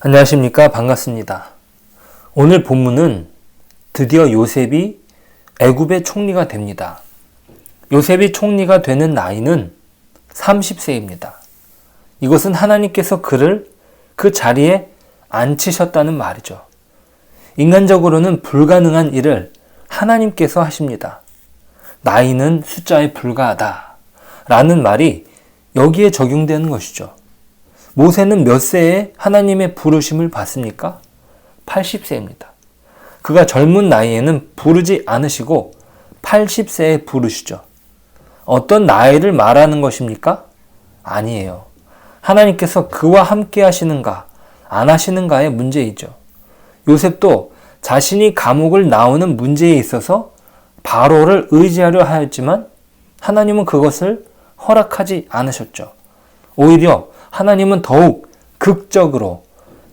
안녕하십니까. 반갑습니다. 오늘 본문은 드디어 요셉이 애굽의 총리가 됩니다. 요셉이 총리가 되는 나이는 30세입니다. 이것은 하나님께서 그를 그 자리에 앉히셨다는 말이죠. 인간적으로는 불가능한 일을 하나님께서 하십니다. 나이는 숫자에 불과하다 라는 말이 여기에 적용되는 것이죠. 모세는 몇 세에 하나님의 부르심을 받습니까? 80세입니다. 그가 젊은 나이에는 부르지 않으시고 80세에 부르시죠. 어떤 나이를 말하는 것입니까? 아니에요. 하나님께서 그와 함께 하시는가, 안 하시는가의 문제이죠. 요셉도 자신이 감옥을 나오는 문제에 있어서 바로를 의지하려 하였지만 하나님은 그것을 허락하지 않으셨죠. 오히려 하나님은 더욱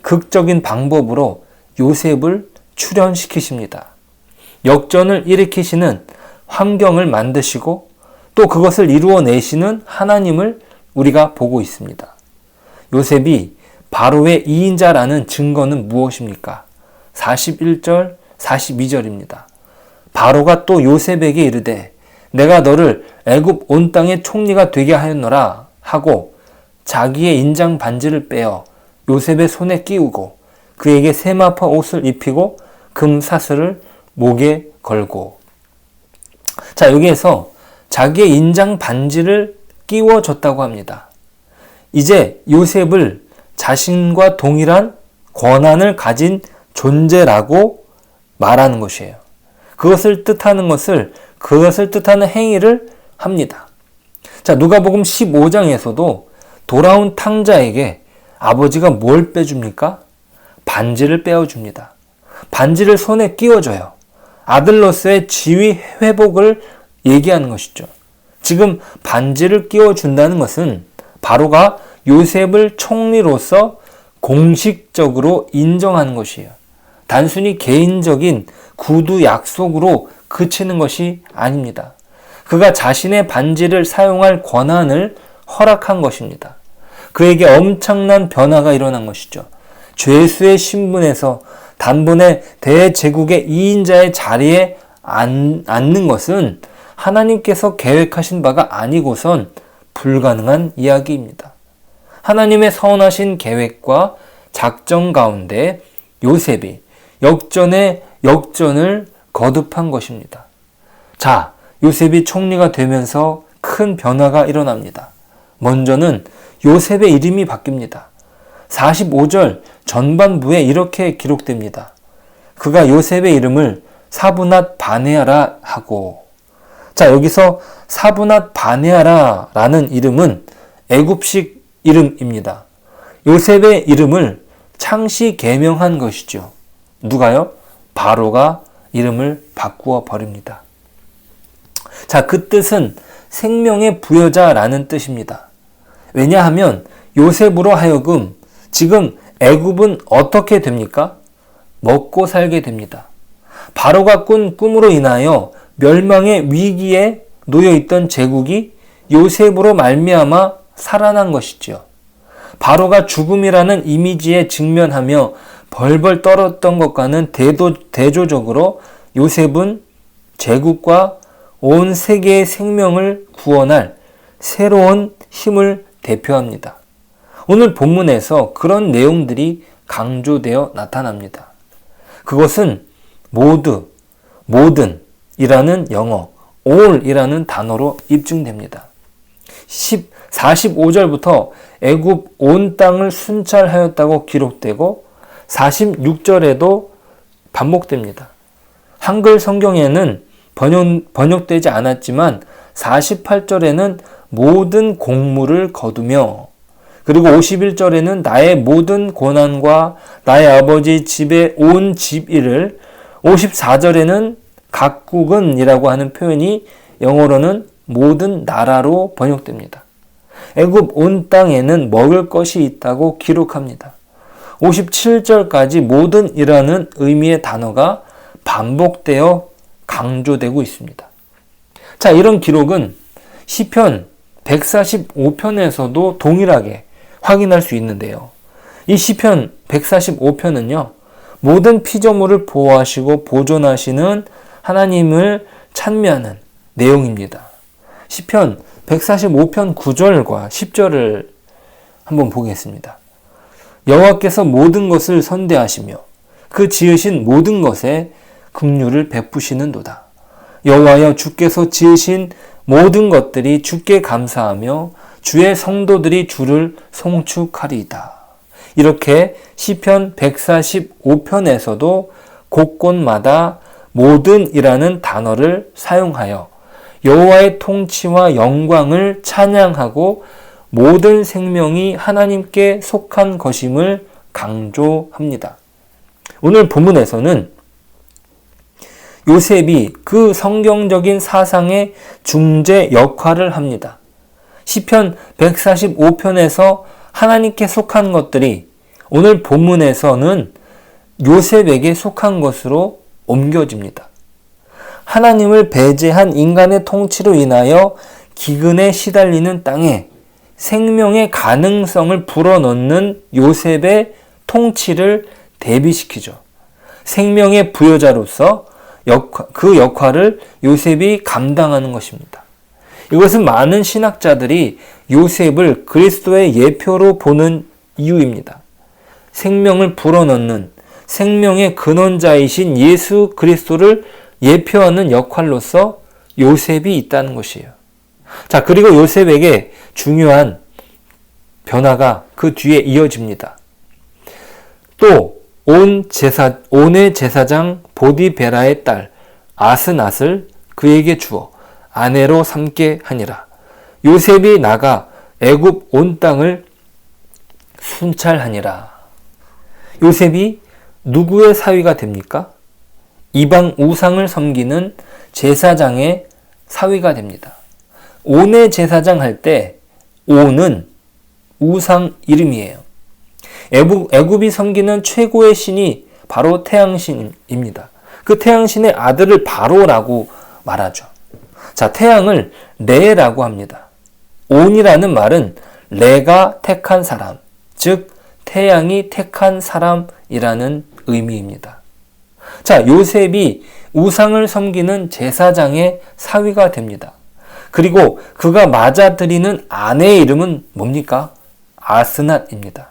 극적인 방법으로 요셉을 출현시키십니다. 역전을 일으키시는 환경을 만드시고 또 그것을 이루어내시는 하나님을 우리가 보고 있습니다. 요셉이 바로의 2인자라는 증거는 무엇입니까? 41절, 42절입니다. 바로가 또 요셉에게 이르되 내가 너를 애굽 온 땅의 총리가 되게 하였노라 하고 자기의 인장 반지를 빼어 요셉의 손에 끼우고 그에게 세마포 옷을 입히고 금사슬을 목에 걸고. 자, 여기에서 자기의 인장 반지를 끼워줬다고 합니다. 이제 요셉을 자신과 동일한 권한을 가진 존재라고 말하는 것이에요. 그것을 뜻하는 행위를 합니다. 자, 누가복음 15장에서도 돌아온 탕자에게 아버지가 뭘 빼줍니까? 반지를 빼어줍니다. 반지를 손에 끼워줘요. 아들로서의 지위 회복을 얘기하는 것이죠. 지금 반지를 끼워준다는 것은 바로가 요셉을 총리로서 공식적으로 인정하는 것이에요. 단순히 개인적인 구두 약속으로 그치는 것이 아닙니다. 그가 자신의 반지를 사용할 권한을 허락한 것입니다. 그에게 엄청난 변화가 일어난 것이죠. 죄수의 신분에서 단번에 대제국의 2인자의 자리에 앉는 것은 하나님께서 계획하신 바가 아니고선 불가능한 이야기입니다. 하나님의 선하신 계획과 작정 가운데 요셉이 역전의 역전을 거듭한 것입니다. 자, 요셉이 총리가 되면서 큰 변화가 일어납니다. 먼저는 요셉의 이름이 바뀝니다. 45절 전반부에 이렇게 기록됩니다. 그가 요셉의 이름을 사브낫 바네아라 하고. 자, 여기서 사브낫 바네아라 라는 이름은 애굽식 이름입니다. 요셉의 이름을 창시 계명한 것이죠. 누가요? 바로가 이름을 바꾸어 버립니다. 자, 그 뜻은 생명의 부여자라는 뜻입니다. 왜냐하면 요셉으로 하여금 지금 애굽은 어떻게 됩니까? 먹고 살게 됩니다. 바로가 꾼 꿈으로 인하여 멸망의 위기에 놓여있던 제국이 요셉으로 말미암아 살아난 것이죠. 바로가 죽음이라는 이미지에 직면하며 벌벌 떨었던 것과는 대조적으로 요셉은 제국과 온 세계의 생명을 구원할 새로운 힘을 대표합니다. 오늘 본문에서 그런 내용들이 강조되어 나타납니다. 그것은 모든이라는 영어, all이라는 단어로 입증됩니다. 45절부터 애굽 온 땅을 순찰하였다고 기록되고 46절에도 반복됩니다. 한글 성경에는 번역되지 않았지만 48절에는 모든 공물을 거두며, 그리고 51절에는 나의 모든 고난과 나의 아버지 집의 온 집일을, 54절에는 각국은 이라고 하는 표현이 영어로는 모든 나라로 번역됩니다. 애굽 온 땅에는 먹을 것이 있다고 기록합니다. 57절까지 모든 이라는 의미의 단어가 반복되어 강조되고 있습니다. 자, 이런 기록은 시편 145편에서도 동일하게 확인할 수 있는데요. 이 시편 145편은요. 모든 피조물을 보호하시고 보존하시는 하나님을 찬미하는 내용입니다. 시편 145편 9절과 10절을 한번 보겠습니다. 여호와께서 모든 것을 선대하시며 그 지으신 모든 것에 긍휼을 베푸시는도다. 여호와여, 주께서 지으신 모든 것들이 주께 감사하며 주의 성도들이 주를 송축하리이다. 이렇게 시편 145편에서도 곳곳마다 모든이라는 단어를 사용하여 여호와의 통치와 영광을 찬양하고 모든 생명이 하나님께 속한 것임을 강조합니다. 오늘 본문에서는 요셉이 그 성경적인 사상의 중재 역할을 합니다. 시편 145편에서 하나님께 속한 것들이 오늘 본문에서는 요셉에게 속한 것으로 옮겨집니다. 하나님을 배제한 인간의 통치로 인하여 기근에 시달리는 땅에 생명의 가능성을 불어넣는 요셉의 통치를 대비시키죠. 생명의 부여자로서 그 역할을 요셉이 감당하는 것입니다. 이것은 많은 신학자들이 요셉을 그리스도의 예표로 보는 이유입니다. 생명을 불어넣는 생명의 근원자이신 예수 그리스도를 예표하는 역할로서 요셉이 있다는 것이에요. 자, 그리고 요셉에게 중요한 변화가 그 뒤에 이어집니다. 또 온의 제사장 보디베라의 딸 아스낫을 그에게 주어 아내로 삼게 하니라. 요셉이 나가 애굽 온 땅을 순찰하니라. 요셉이 누구의 사위가 됩니까? 이방 우상을 섬기는 제사장의 사위가 됩니다. 온의 제사장 할 때 온은 우상 이름이에요. 애굽이 섬기는 최고의 신이 바로 태양신입니다. 그 태양신의 아들을 바로라고 말하죠. 자, 태양을 레라고 합니다. 온이라는 말은 레가 택한 사람, 즉 태양이 택한 사람이라는 의미입니다. 자, 요셉이 우상을 섬기는 제사장의 사위가 됩니다. 그리고 그가 맞아들이는 아내의 이름은 뭡니까? 아스낫입니다.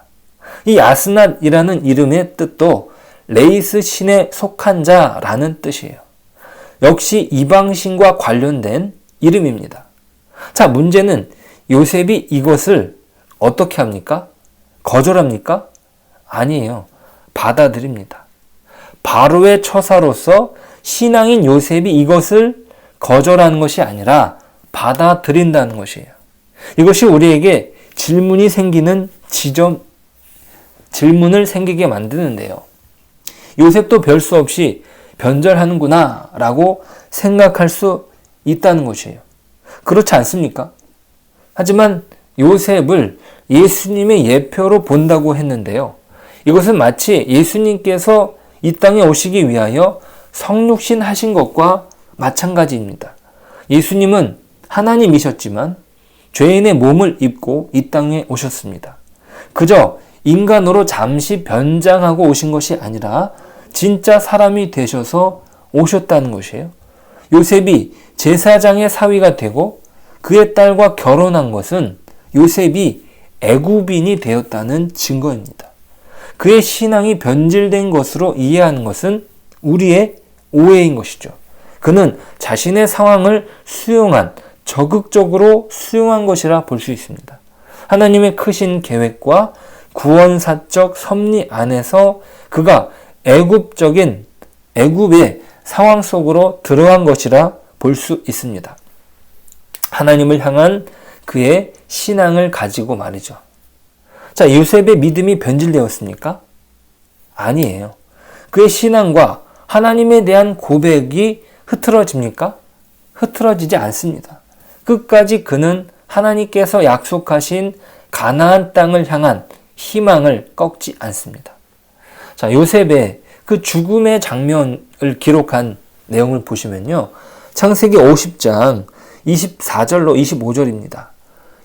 이 아스낫이라는 이름의 뜻도 레이스 신에 속한 자라는 뜻이에요. 역시 이방신과 관련된 이름입니다. 자, 문제는 요셉이 이것을 어떻게 합니까? 거절합니까? 아니에요. 받아들입니다. 바로의 처사로서 신앙인 요셉이 이것을 거절하는 것이 아니라 받아들인다는 것이에요. 이것이 우리에게 질문을 생기게 만드는데요. 요셉도 별 수 없이 변절하는구나 라고 생각할 수 있다는 것이에요. 그렇지 않습니까? 하지만 요셉을 예수님의 예표로 본다고 했는데요. 이것은 마치 예수님께서 이 땅에 오시기 위하여 성육신 하신 것과 마찬가지입니다. 예수님은 하나님이셨지만 죄인의 몸을 입고 이 땅에 오셨습니다. 그저 인간으로 잠시 변장하고 오신 것이 아니라 진짜 사람이 되셔서 오셨다는 것이에요. 요셉이 제사장의 사위가 되고 그의 딸과 결혼한 것은 요셉이 애굽인이 되었다는 증거입니다. 그의 신앙이 변질된 것으로 이해하는 것은 우리의 오해인 것이죠. 그는 자신의 상황을 적극적으로 수용한 것이라 볼 수 있습니다. 하나님의 크신 계획과 구원사적 섭리 안에서 그가 애굽의 상황 속으로 들어간 것이라 볼 수 있습니다. 하나님을 향한 그의 신앙을 가지고 말이죠. 자, 요셉의 믿음이 변질되었습니까? 아니에요. 그의 신앙과 하나님에 대한 고백이 흐트러집니까? 흐트러지지 않습니다. 끝까지 그는 하나님께서 약속하신 가나안 땅을 향한 희망을 꺾지 않습니다. 자, 요셉의 그 죽음의 장면을 기록한 내용을 보시면요. 창세기 50장 24절로 25절입니다.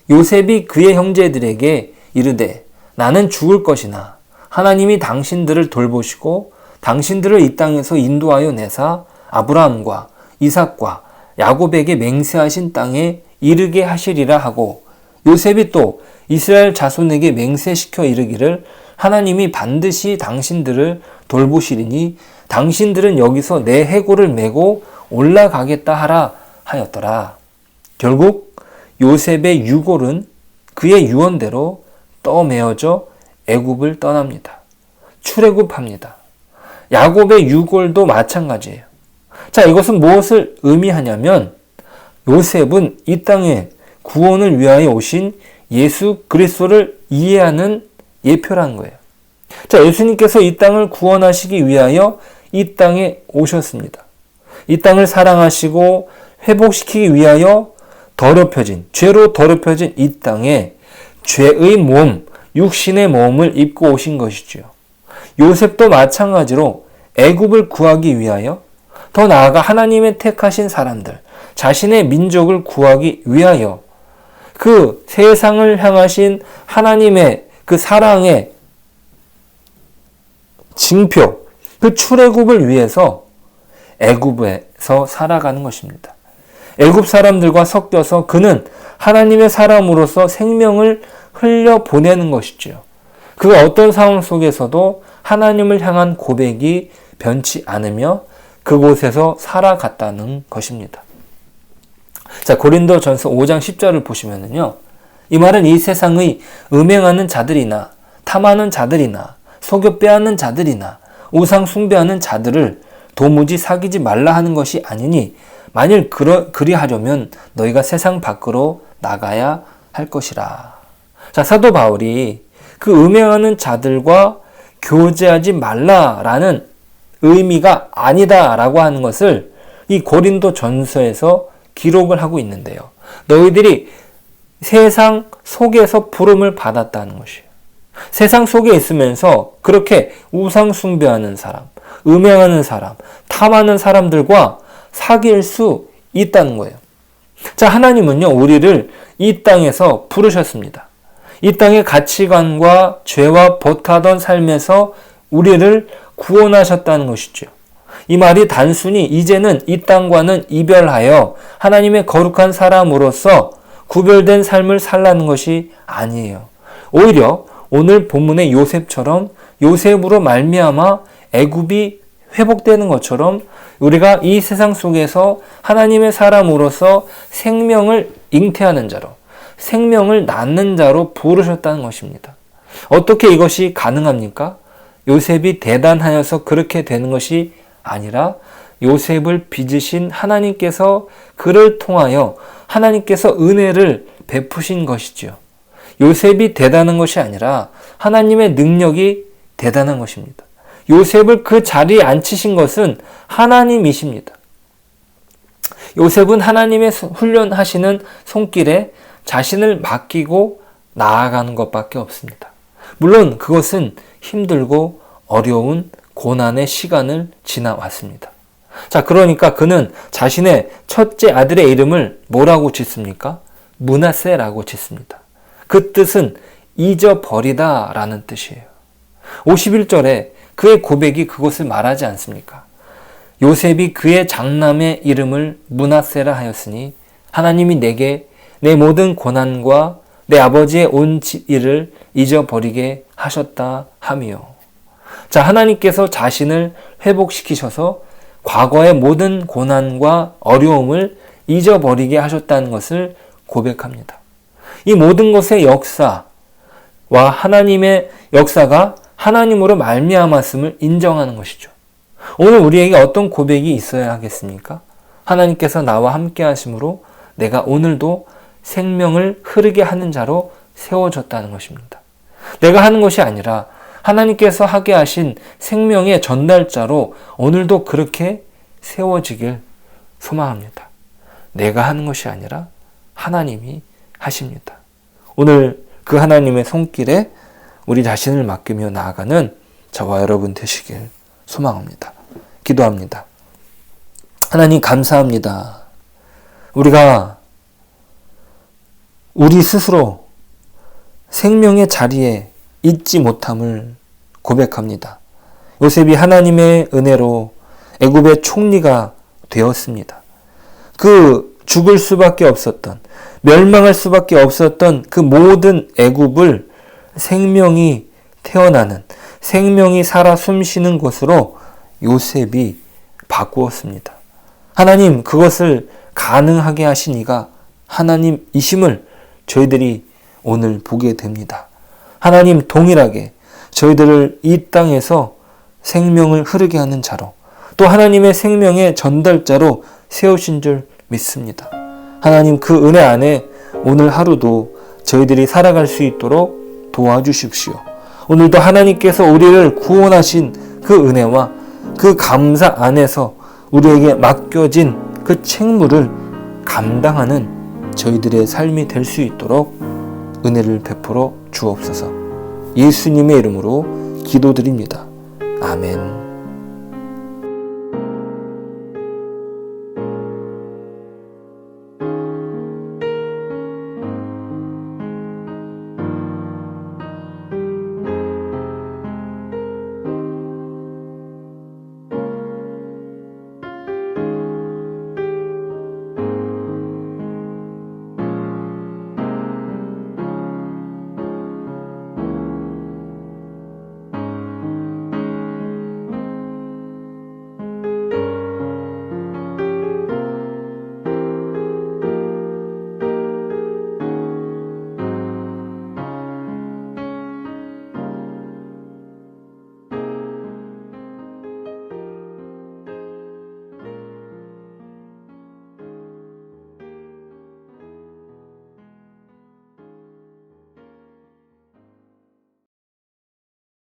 요셉이 그의 형제들에게 이르되 나는 죽을 것이나 하나님이 당신들을 돌보시고 당신들을 이 땅에서 인도하여 내사 아브라함과 이삭과 야곱에게 맹세하신 땅에 이르게 하시리라 하고, 요셉이 또 이스라엘 자손에게 맹세시켜 이르기를 하나님이 반드시 당신들을 돌보시리니 당신들은 여기서 내 해골을 메고 올라가겠다 하라 하였더라. 결국 요셉의 유골은 그의 유언대로 떠메어져 애굽을 떠납니다. 출애굽합니다. 야곱의 유골도 마찬가지예요. 자, 이것은 무엇을 의미하냐면 요셉은 이 땅에 구원을 위하여 오신 예수 그리스도를 이해하는 예표라는 거예요. 자, 예수님께서 이 땅을 구원하시기 위하여 이 땅에 오셨습니다. 이 땅을 사랑하시고 회복시키기 위하여 죄로 더럽혀진 이 땅에 죄의 몸, 육신의 몸을 입고 오신 것이지요. 요셉도 마찬가지로 애굽을 구하기 위하여, 더 나아가 하나님의 택하신 사람들, 자신의 민족을 구하기 위하여 그 세상을 향하신 하나님의 그 사랑의 징표, 그 출애굽을 위해서 애굽에서 살아가는 것입니다. 애굽 사람들과 섞여서 그는 하나님의 사람으로서 생명을 흘려보내는 것이지요. 그 어떤 상황 속에서도 하나님을 향한 고백이 변치 않으며 그곳에서 살아갔다는 것입니다. 자, 고린도전서 5장 10절을 보시면은요, 이 말은 이 세상의 음행하는 자들이나 탐하는 자들이나 속여 빼앗는 자들이나 우상 숭배하는 자들을 도무지 사귀지 말라 하는 것이 아니니 만일 그리하려면 너희가 세상 밖으로 나가야 할 것이라. 자, 사도 바울이 그 음행하는 자들과 교제하지 말라라는 의미가 아니다라고 하는 것을 이 고린도 전서에서 기록을 하고 있는데요. 너희들이 세상 속에서 부름을 받았다는 것이에요. 세상 속에 있으면서 그렇게 우상 숭배하는 사람, 음행하는 사람, 탐하는 사람들과 사귈 수 있다는 거예요. 자, 하나님은요, 우리를 이 땅에서 부르셨습니다. 이 땅의 가치관과 죄와 버타던 삶에서 우리를 구원하셨다는 것이죠. 이 말이 단순히 이제는 이 땅과는 이별하여 하나님의 거룩한 사람으로서 구별된 삶을 살라는 것이 아니에요. 오히려 오늘 본문의 요셉처럼 요셉으로 말미암아 애굽이 회복되는 것처럼 우리가 이 세상 속에서 하나님의 사람으로서 생명을 잉태하는 자로, 생명을 낳는 자로 부르셨다는 것입니다. 어떻게 이것이 가능합니까? 요셉이 대단하여서 그렇게 되는 것이 아니라 요셉을 빚으신 하나님께서 그를 통하여 하나님께서 은혜를 베푸신 것이죠. 요셉이 대단한 것이 아니라 하나님의 능력이 대단한 것입니다. 요셉을 그 자리에 앉히신 것은 하나님이십니다. 요셉은 하나님의 훈련하시는 손길에 자신을 맡기고 나아가는 것밖에 없습니다. 물론 그것은 힘들고 어려운 고난의 시간을 지나왔습니다. 자, 그러니까 그는 자신의 첫째 아들의 이름을 뭐라고 짓습니까? 므낫세라고 짓습니다. 그 뜻은 잊어버리다 라는 뜻이에요. 51절에 그의 고백이 그것을 말하지 않습니까? 요셉이 그의 장남의 이름을 므낫세라 하였으니 하나님이 내게 내 모든 고난과 내 아버지의 온 일을 잊어버리게 하셨다 하며, 자, 하나님께서 자신을 회복시키셔서 과거의 모든 고난과 어려움을 잊어버리게 하셨다는 것을 고백합니다. 이 모든 것의 역사와 하나님의 역사가 하나님으로 말미암았음을 인정하는 것이죠. 오늘 우리에게 어떤 고백이 있어야 하겠습니까? 하나님께서 나와 함께 하심으로 내가 오늘도 생명을 흐르게 하는 자로 세워졌다는 것입니다. 내가 하는 것이 아니라 하나님께서 하게 하신 생명의 전달자로 오늘도 그렇게 세워지길 소망합니다. 내가 하는 것이 아니라 하나님이 하십니다. 오늘 그 하나님의 손길에 우리 자신을 맡기며 나아가는 저와 여러분 되시길 소망합니다. 기도합니다. 하나님 감사합니다. 우리가 우리 스스로 생명의 자리에 있지 못함을 고백합니다. 요셉이 하나님의 은혜로 애굽의 총리가 되었습니다. 그 죽을 수밖에 없었던, 멸망할 수밖에 없었던 그 모든 애굽을 생명이 태어나는, 생명이 살아 숨쉬는 곳으로 요셉이 바꾸었습니다. 하나님 그것을 가능하게 하신 이가 하나님이심을 저희들이 오늘 보게 됩니다. 하나님 동일하게 저희들을 이 땅에서 생명을 흐르게 하는 자로, 또 하나님의 생명의 전달자로 세우신 줄 믿습니다. 하나님 그 은혜 안에 오늘 하루도 저희들이 살아갈 수 있도록 도와주십시오. 오늘도 하나님께서 우리를 구원하신 그 은혜와 그 감사 안에서 우리에게 맡겨진 그 책무를 감당하는 저희들의 삶이 될 수 있도록 은혜를 베풀어 주옵소서. 예수님의 이름으로 기도드립니다. 아멘.